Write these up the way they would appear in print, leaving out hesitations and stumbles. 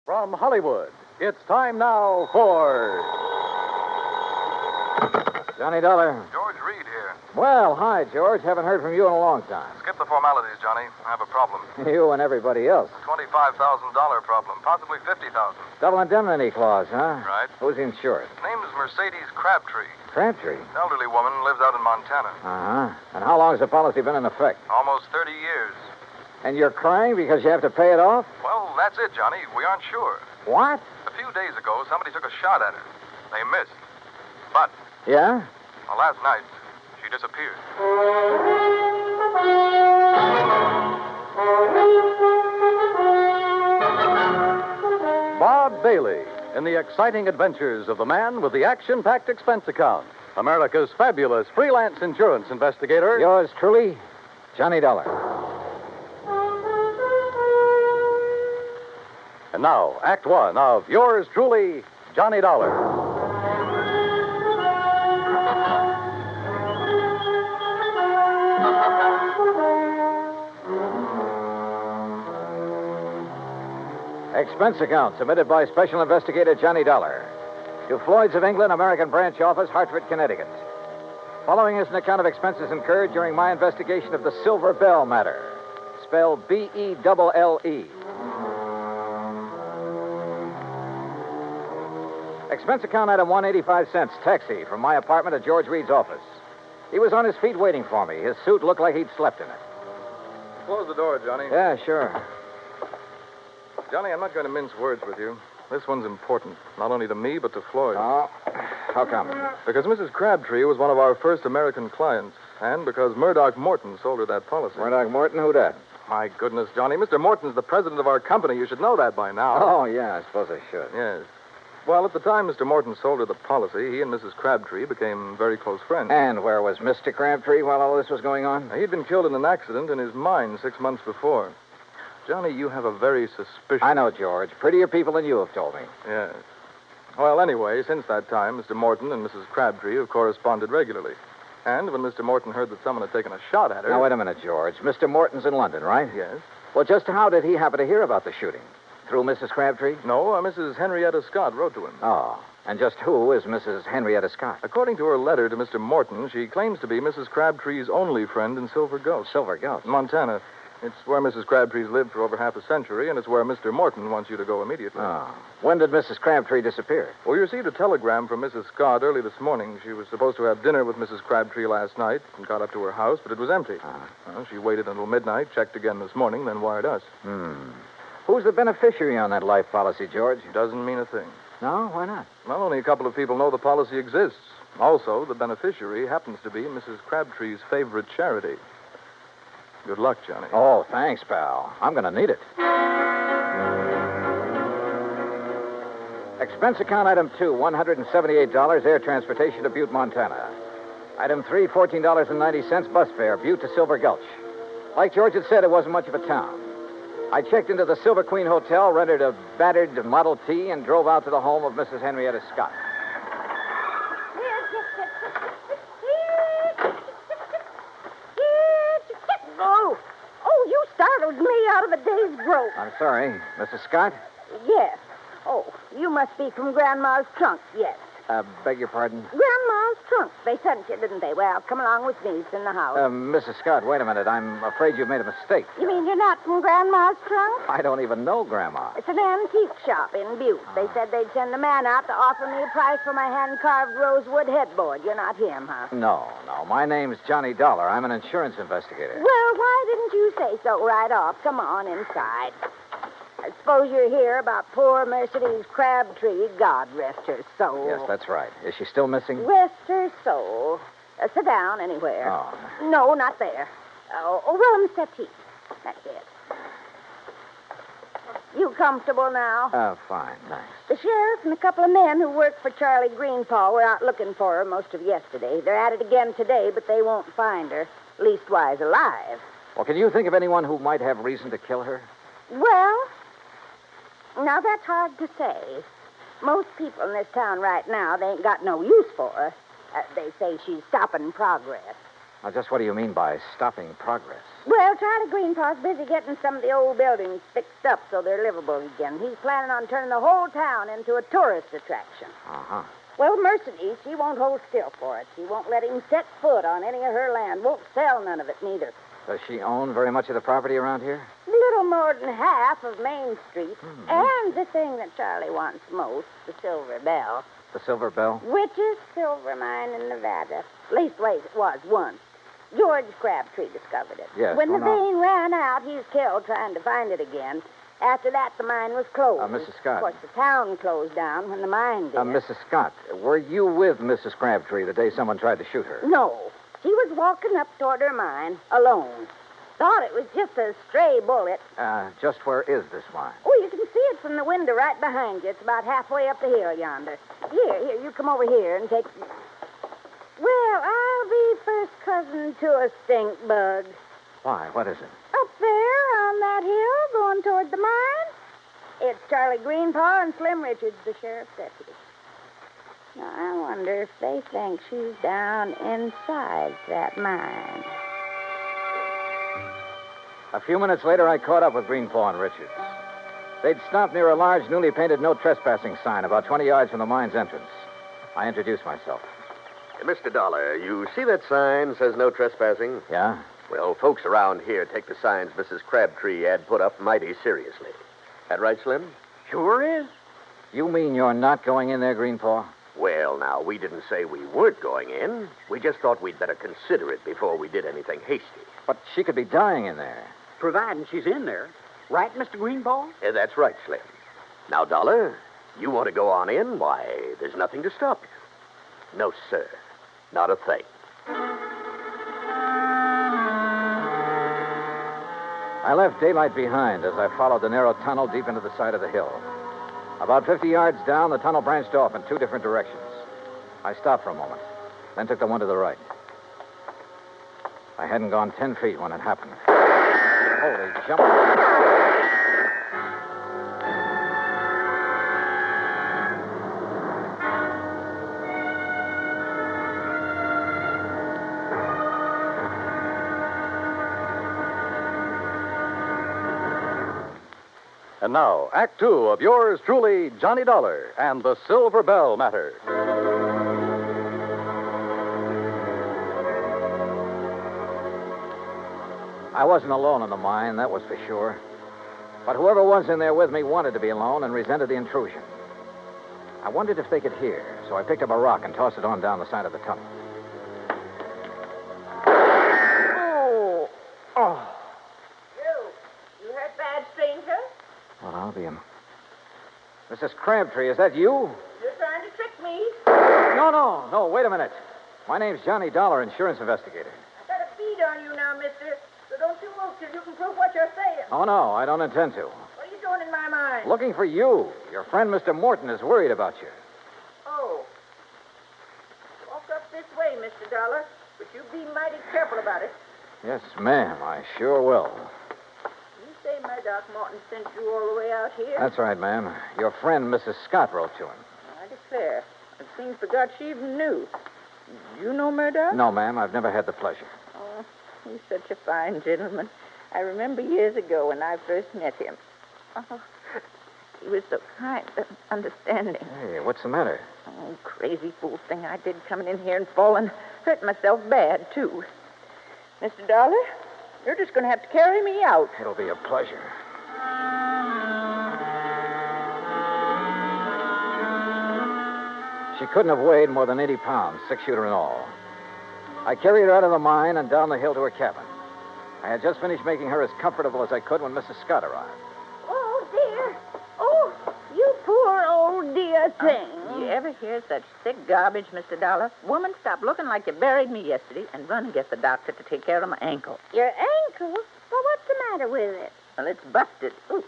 From Hollywood, it's time now for... Johnny Dollar. George Reed here. Well, hi, George. Haven't heard from you in a long time. Skip the formalities, Johnny. I have a problem. You and everybody else. $25,000 problem, possibly $50,000. Double indemnity clause, huh? Right. Who's insured? Name's Mercedes Crabtree. Crabtree. Elderly woman, lives out in Montana. Uh-huh. And how long has the policy been in effect? Almost 30 years. And you're crying because you have to pay it off? Well, that's it, Johnny. We aren't sure. What? A few days ago, somebody took a shot at her. They missed. But, Yeah? last night, she disappeared. Bob Bailey in the exciting adventures of the man with the action-packed expense account. America's fabulous freelance insurance investigator. Yours truly, Johnny Dollar. And now, Act One of yours truly, Johnny Dollar. Expense account submitted by Special Investigator Johnny Dollar to Floyd's of England, American Branch Office, Hartford, Connecticut. Following is an account of expenses incurred during my investigation of the Silver Belle matter, spelled Belle. Expense account item 185 cents, taxi from my apartment to George Reed's office. He was on his feet waiting for me. His suit looked like he'd slept in it. Close the door, Johnny. Yeah, sure. Johnny, I'm not going to mince words with you. This one's important, not only to me, but to Floyd. Oh, how come? Because Mrs. Crabtree was one of our first American clients, and because Murdoch Morton sold her that policy. Murdoch Morton, who dat? My goodness, Johnny. Mr. Morton's the president of our company. You should know that by now. Oh, yeah, I suppose I should. Yes. Well, at the time Mr. Morton sold her the policy, he and Mrs. Crabtree became very close friends. And where was Mr. Crabtree while all this was going on? He'd been killed in an accident in his mine 6 months before. Johnny, you have a very suspicious... I know, George. Prettier people than you have told me. Yes. Well, anyway, since that time, Mr. Morton and Mrs. Crabtree have corresponded regularly. And when Mr. Morton heard that someone had taken a shot at her... Now, wait a minute, George. Mr. Morton's in London, right? Yes. Well, just how did he happen to hear about the shooting? Through Mrs. Crabtree? No, Mrs. Henrietta Scott wrote to him. Oh. And just who is Mrs. Henrietta Scott? According to her letter to Mr. Morton, she claims to be Mrs. Crabtree's only friend in Silver Gulch. Silver Gulch? Montana. It's where Mrs. Crabtree's lived for over half a century, and it's where Mr. Morton wants you to go immediately. Oh. When did Mrs. Crabtree disappear? Well, we received a telegram from Mrs. Scott early this morning. She was supposed to have dinner with Mrs. Crabtree last night and got up to her house, but it was empty. Well, she waited until midnight, checked again this morning, then wired us. Who's the beneficiary on that life policy, George? Doesn't mean a thing. No? Why not? Well, only a couple of people know the policy exists. Also, the beneficiary happens to be Mrs. Crabtree's favorite charity. Good luck, Johnny. Oh, thanks, pal. I'm going to need it. Expense account item 2, $178, air transportation to Butte, Montana. Item 3, $14.90, bus fare, Butte to Silver Gulch. Like George had said, it wasn't much of a town. I checked into the Silver Queen Hotel, rented a battered Model T, and drove out to the home of Mrs. Henrietta Scott. Oh, you startled me out of a day's growth. I'm sorry. Mrs. Scott? Yes. Oh, you must be from Grandma's trunk, yes. Beg your pardon? Grandma's trunk. They sent you, didn't they? Well, come along with me. It's in the house. Mrs. Scott, wait a minute. I'm afraid you've made a mistake. You mean you're not from Grandma's trunk? I don't even know Grandma. It's an antique shop in Butte. They said they'd send a man out to offer me a price for my hand-carved rosewood headboard. You're not him, huh? No. My name's Johnny Dollar. I'm an insurance investigator. Well, why didn't you say so right off? Come on inside. I suppose you're here about poor Mercedes Crabtree. God rest her soul. Yes, that's right. Is she still missing? Rest her soul. Sit down anywhere. Oh. No, not there. Well, on the settee. That's it. You comfortable now? Fine, thanks. The sheriff and a couple of men who work for Charlie Greenpaw were out looking for her most of yesterday. They're at it again today, but they won't find her. Leastwise alive. Well, can you think of anyone who might have reason to kill her? Well, now that's hard to say. Most people in this town right now, they ain't got no use for her. They say she's stopping progress. Now, just what do you mean by stopping progress? Well, Charlie Greenpaw's busy getting some of the old buildings fixed up so they're livable again. He's planning on turning the whole town into a tourist attraction. Uh-huh. Well, Mercedes, she won't hold still for it. She won't let him set foot on any of her land. Won't sell none of it, neither. Does she own very much of the property around here? Little more than half of Main Street. And the thing that Charlie wants most, the Silver Belle. The Silver Belle? Richest silver mine in Nevada. Leastways, it was once. George Crabtree discovered it. Yes, When the well, now- vein ran out, he was killed trying to find it again. After that, the mine was closed. Mrs. Scott. Of course, the town closed down when the mine did. Mrs. Scott, were you with Mrs. Crabtree the day someone tried to shoot her? No. She was walking up toward her mine, alone. Thought it was just a stray bullet. Just where is this mine? Oh, you can see it from the window right behind you. It's about halfway up the hill yonder. Here, you come over here and take... Well, I'll be first cousin to a stink bug. Why, what is it? Up there on that hill going toward the mine. It's Charlie Greenpaw and Slim Richards, the sheriff's deputy. Now, I wonder if they think she's down inside that mine. A few minutes later, I caught up with Greenpaw and Richards. They'd stopped near a large, newly painted no trespassing sign about 20 yards from the mine's entrance. I introduced myself. Mr. Dollar, you see that sign says no trespassing? Yeah? Well, folks around here take the signs Mrs. Crabtree had put up mighty seriously. That right, Slim? Sure is. You mean you're not going in there, Greenpaw? Well, now, we didn't say we weren't going in. We just thought we'd better consider it before we did anything hasty. But she could be dying in there. Providing she's in there. Right, Mr. Greenbaugh? That's right, Slim. Now, Dollar, you want to go on in? Why, there's nothing to stop you. No, sir. Not a thing. I left daylight behind as I followed the narrow tunnel deep into the side of the hill. About 50 yards down, the tunnel branched off in two different directions. I stopped for a moment, then took the one to the right. I hadn't gone 10 feet when it happened. Holy jump. And now, Act Two of yours truly, Johnny Dollar and the Silver Bell Matter. I wasn't alone in the mine, that was for sure. But whoever was in there with me wanted to be alone and resented the intrusion. I wondered if they could hear, so I picked up a rock and tossed it on down the side of the tunnel. Oh. You hurt bad, stranger? Well, I'll be him. Mrs. Crabtree, is that you? You're trying to trick me. No, wait a minute. My name's Johnny Dollar, insurance investigator. I've got a bead on you now, mister. So don't you move till you can prove what you're saying. Oh, no, I don't intend to. What are you doing in my mind? Looking for you. Your friend, Mr. Morton, is worried about you. Oh. Walk up this way, Mr. Dollar. But you be mighty careful about it. Yes, ma'am, I sure will. You say Murdoch Morton sent you all the way out here? That's right, ma'am. Your friend, Mrs. Scott, wrote to him. I declare. It seems forgot she even knew. You know Murdoch? No, ma'am, I've never had the pleasure. Oh, he's such a fine gentleman. I remember years ago when I first met him. Oh, he was so kind and understanding. Hey, what's the matter? Oh, crazy fool thing I did coming in here and falling. Hurt myself bad, too. Mr. Dollar, you're just going to have to carry me out. It'll be a pleasure. She couldn't have weighed more than 80 pounds, 6-shooter and all. I carried her out of the mine and down the hill to her cabin. I had just finished making her as comfortable as I could when Mrs. Scott arrived. Oh, dear. Oh, you poor old dear thing. You ever hear such sick garbage, Mr. Dollar? Woman, stop looking like you buried me yesterday and run and get the doctor to take care of my ankle. Your ankle? Well, what's the matter with it? Well, it's busted. Ooh.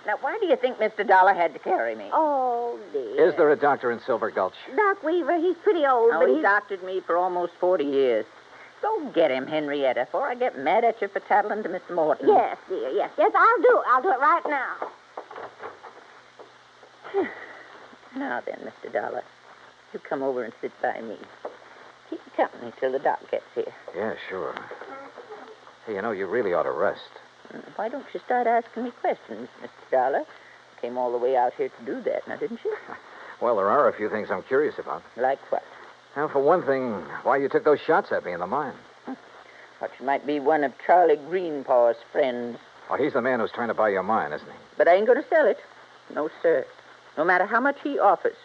Now, why do you think Mr. Dollar had to carry me? Oh, dear. Is there a doctor in Silver Gulch? Doc Weaver, he's pretty old, Oh, but he's he's... doctored me for almost 40 years. Go get him, Henrietta, before I get mad at you for tattling to Miss Morton. Yes, dear, yes. Yes, I'll do it. I'll do it right now. Now then, Mr. Dollar, you come over and sit by me. Keep company till the doc gets here. Yeah, sure. Hey, you really ought to rest. Why don't you start asking me questions, Mr. Dollar? Came all the way out here to do that, now, didn't you? Well, there are a few things I'm curious about. Like what? Well, for one thing, why you took those shots at me in the mine. What, you might be one of Charlie Greenpaw's friends. Oh, he's the man who's trying to buy your mine, isn't he? But I ain't going to sell it. No, sir. No matter how much he offers.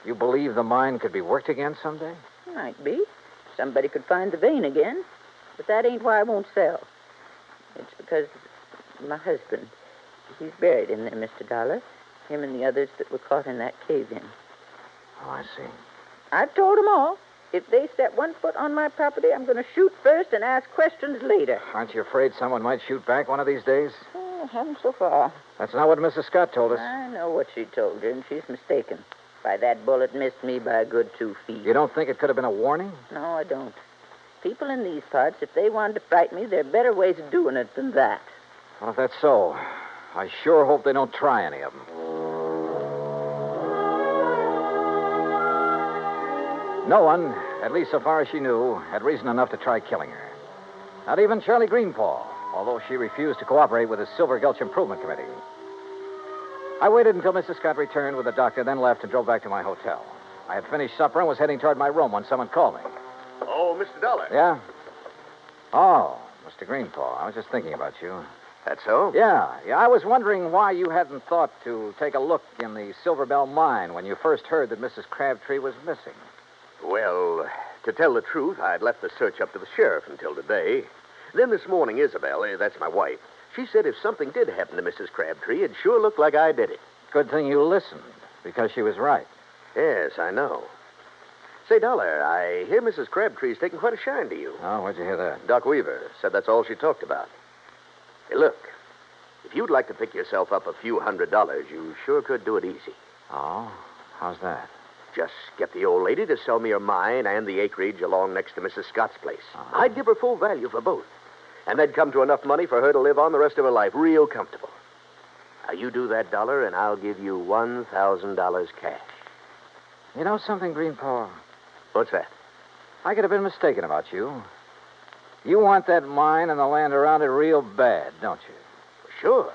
You believe the mine could be worked again someday? Might be. Somebody could find the vein again. But that ain't why I won't sell. It's because my husband, he's buried in there, Mr. Dollar. Him and the others that were caught in that cave-in. Oh, I see. I've told them all. If they set one foot on my property, I'm going to shoot first and ask questions later. Aren't you afraid someone might shoot back one of these days? Oh, haven't so far. That's not what Mrs. Scott told us. I know what she told you, and she's mistaken. Why, that bullet missed me by a good 2 feet. You don't think it could have been a warning? No, I don't. People in these parts, if they wanted to frighten me, there are better ways of doing it than that. Well, if that's so, I sure hope they don't try any of them. No one, at least so far as she knew, had reason enough to try killing her. Not even Charlie Greenpaw, although she refused to cooperate with the Silver Gulch Improvement Committee. I waited until Mrs. Scott returned with the doctor, then left and drove back to my hotel. I had finished supper and was heading toward my room when someone called me. Oh, Mr. Dollar. Yeah? Oh, Mr. Greenpaw, I was just thinking about you. That's so? Yeah. I was wondering why you hadn't thought to take a look in the Silver Bell mine when you first heard that Mrs. Crabtree was missing. Well, to tell the truth, I'd left the search up to the sheriff until today. Then this morning, Isabel, that's my wife, she said if something did happen to Mrs. Crabtree, it sure looked like I did it. Good thing you listened, because she was right. Yes, I know. Say, Dollar, I hear Mrs. Crabtree's taking quite a shine to you. Oh, where'd you hear that? Doc Weaver said that's all she talked about. Hey, look, if you'd like to pick yourself up a few $100s, you sure could do it easy. Oh? How's that? Just get the old lady to sell me her mine and the acreage along next to Mrs. Scott's place. Uh-huh. I'd give her full value for both. And that'd come to enough money for her to live on the rest of her life real comfortable. Now, you do that, Dollar, and I'll give you $1,000 cash. You know something, Greenpaw? What's that? I could have been mistaken about you. You want that mine and the land around it real bad, don't you? Sure.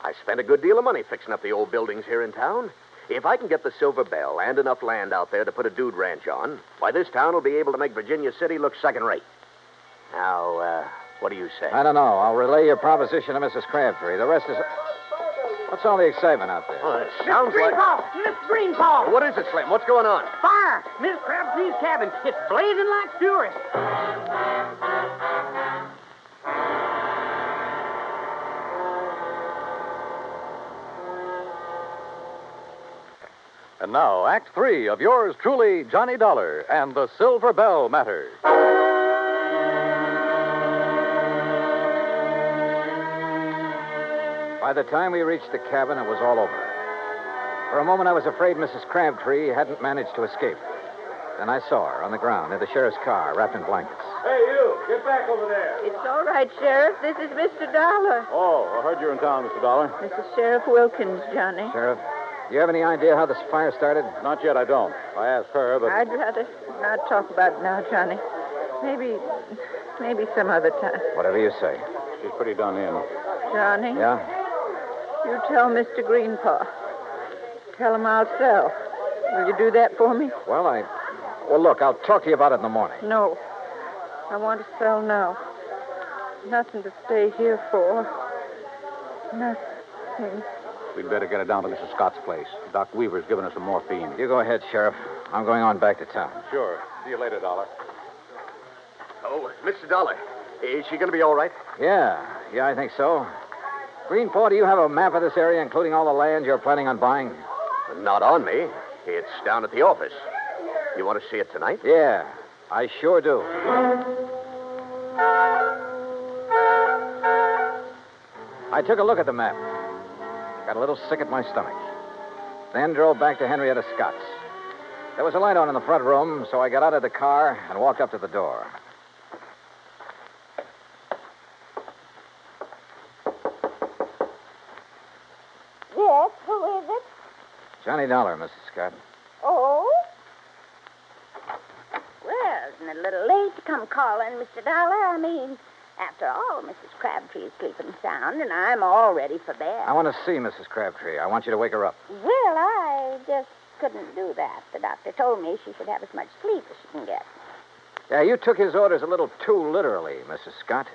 I spent a good deal of money fixing up the old buildings here in town. If I can get the Silver Bell and enough land out there to put a dude ranch on, why, this town will be able to make Virginia City look second-rate. Now, what do you say? I don't know. I'll relay your proposition to Mrs. Crabtree. The rest is... What's all the excitement out there? Oh, it sounds like... Miss Greenpaw! What is it, Slim? What's going on? Fire! Miss Crabtree's cabin. It's blazing like fury. And now, Act 3 of yours truly, Johnny Dollar and the Silver Bell Matter. By the time we reached the cabin, it was all over. For a moment, I was afraid Mrs. Crabtree hadn't managed to escape. Then I saw her on the ground near the sheriff's car, wrapped in blankets. Hey, you! Get back over there. It's all right, Sheriff. This is Mr. Dollar. Oh, I heard you were in town, Mr. Dollar. This is Sheriff Wilkins, Johnny. Sheriff, do you have any idea how this fire started? Not yet, I don't. I asked her, but... I'd rather not talk about it now, Johnny. Maybe some other time. Whatever you say. She's pretty done in. Johnny? Yeah? You tell Mr. Greenpaw. Tell him I'll sell. Will you do that for me? Well, look, I'll talk to you about it in the morning. No. I want to sell now. Nothing to stay here for. Nothing. We'd better get her down to Mrs. Scott's place. Doc Weaver's given us some morphine. You go ahead, Sheriff. I'm going on back to town. Sure. See you later, Dollar. Oh, Mr. Dollar, is she going to be all right? Yeah, I think so. Greenpaw, do you have a map of this area, including all the land you're planning on buying? Not on me. It's down at the office. You want to see it tonight? Yeah, I sure do. I took a look at the map. Got a little sick at my stomach. Then drove back to Henrietta Scott's. There was a light on in the front room, so I got out of the car and walked up to the door. Yes, who is it? Johnny Dollar, Mrs. Scott. Oh? Well, a little late to come calling, Mr. Dollar. I mean, after all, Mrs. Crabtree is sleeping sound, and I'm all ready for bed. I want to see Mrs. Crabtree. I want you to wake her up. Well, I just couldn't do that. The doctor told me she should have as much sleep as she can get. Yeah, you took his orders a little too literally, Mrs. Scott.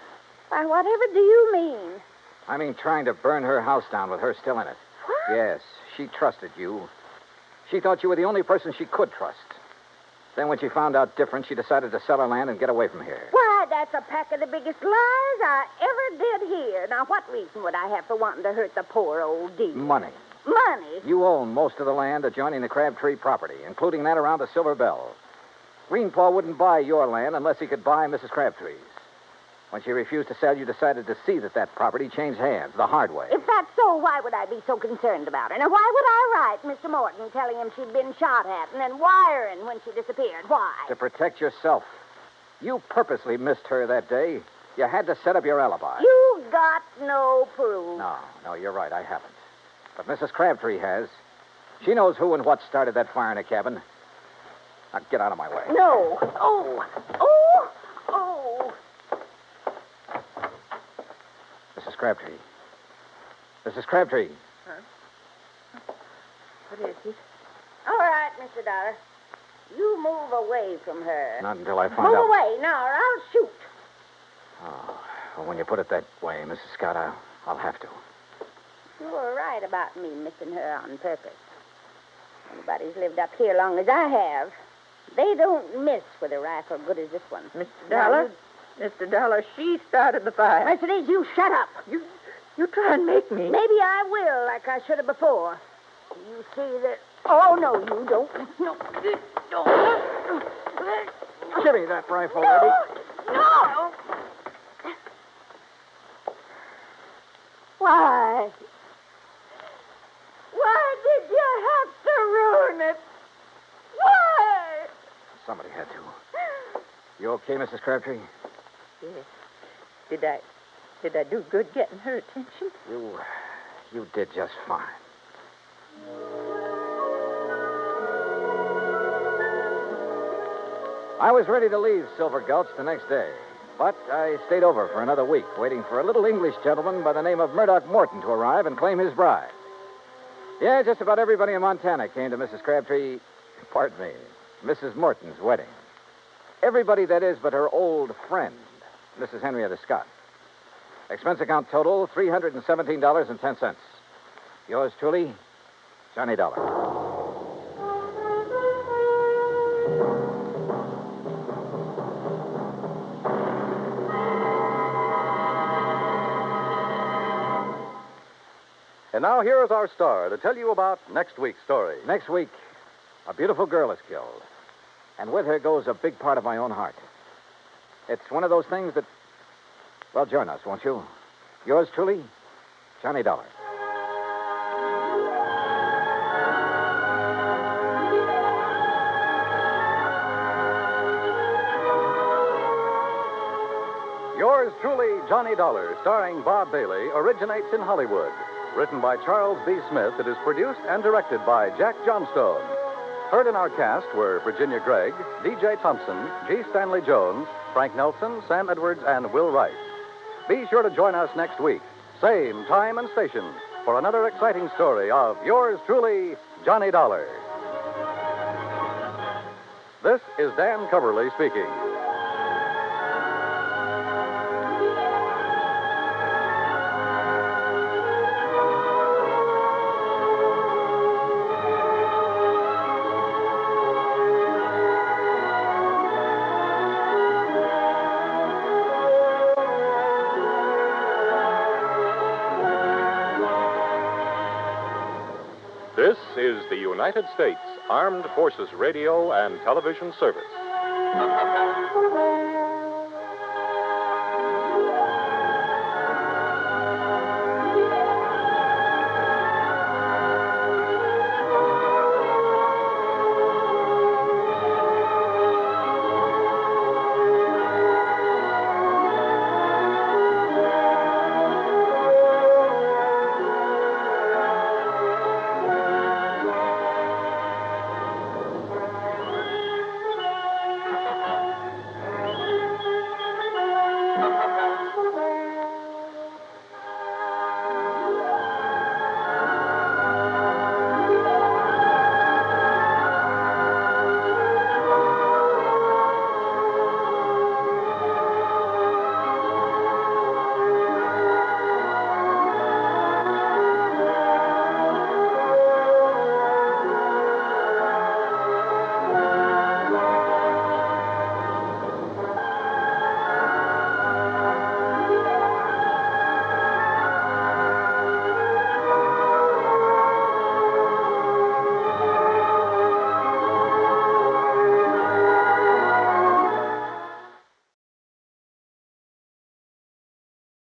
Why, whatever do you mean? I mean trying to burn her house down with her still in it. What? Yes, she trusted you. She thought you were the only person she could trust. Then when she found out different, she decided to sell her land and get away from here. Why, that's a pack of the biggest lies I ever did hear. Now, what reason would I have for wanting to hurt the poor old dear? Money. Money? You own most of the land adjoining the Crabtree property, including that around the Silver Belle. Greenpaw wouldn't buy your land unless he could buy Mrs. Crabtree's. When she refused to sell, you decided to see that property changed hands the hard way. If that's so, why would I be so concerned about her? Now, why would I write Mr. Morton telling him she'd been shot at and then wiring when she disappeared? Why? To protect yourself. You purposely missed her that day. You had to set up your alibi. You got no proof. No, you're right. I haven't. But Mrs. Crabtree has. She knows who and what started that fire in the cabin. Now, get out of my way. No. Oh. Mrs. Crabtree. Mrs. Crabtree. Huh? What is it? All right, Mr. Dollar. You move away from her. Not until I find Move out. away now, or I'll shoot. Oh, well, when you put it that way, Mrs. Scott, I'll have to. You were right about me missing her on purpose. Anybody's lived up here long as I have, they don't miss with a rifle good as this one. Mr. Dollar? Mr. Dollar, she started the fire. Mercedes, you shut up. You try and make me. Maybe I will, like I should have before. You see that... Oh, no, you don't. No, you don't. Give me that rifle, Eddie. No! Why? Why did you have to ruin it? Why? Somebody had to. You okay, Mrs. Crabtree? Yes. Did I do good getting her attention? You did just fine. I was ready to leave Silver Gulch the next day, but I stayed over for another week, waiting for a little English gentleman by the name of Murdoch Morton to arrive and claim his bride. Yeah, just about everybody in Montana came to Mrs. Crabtree, pardon me, Mrs. Morton's wedding. Everybody, that is, but her old friend, Mrs. Henrietta Scott. Expense account total, $317.10. Yours truly, Johnny Dollar. And now here is our star to tell you about next week's story. Next week, a beautiful girl is killed. And with her goes a big part of my own heart. It's one of those things that... Well, join us, won't you? Yours truly, Johnny Dollar. Yours truly, Johnny Dollar, starring Bob Bailey, originates in Hollywood. Written by Charles B. Smith, it is produced and directed by Jack Johnstone. Heard in our cast were Virginia Gregg, D.J. Thompson, G. Stanley Jones, Frank Nelson, Sam Edwards, and Will Wright. Be sure to join us next week, same time and station, for another exciting story of yours truly, Johnny Dollar. This is Dan Coverly speaking. This is the United States Armed Forces Radio and Television Service.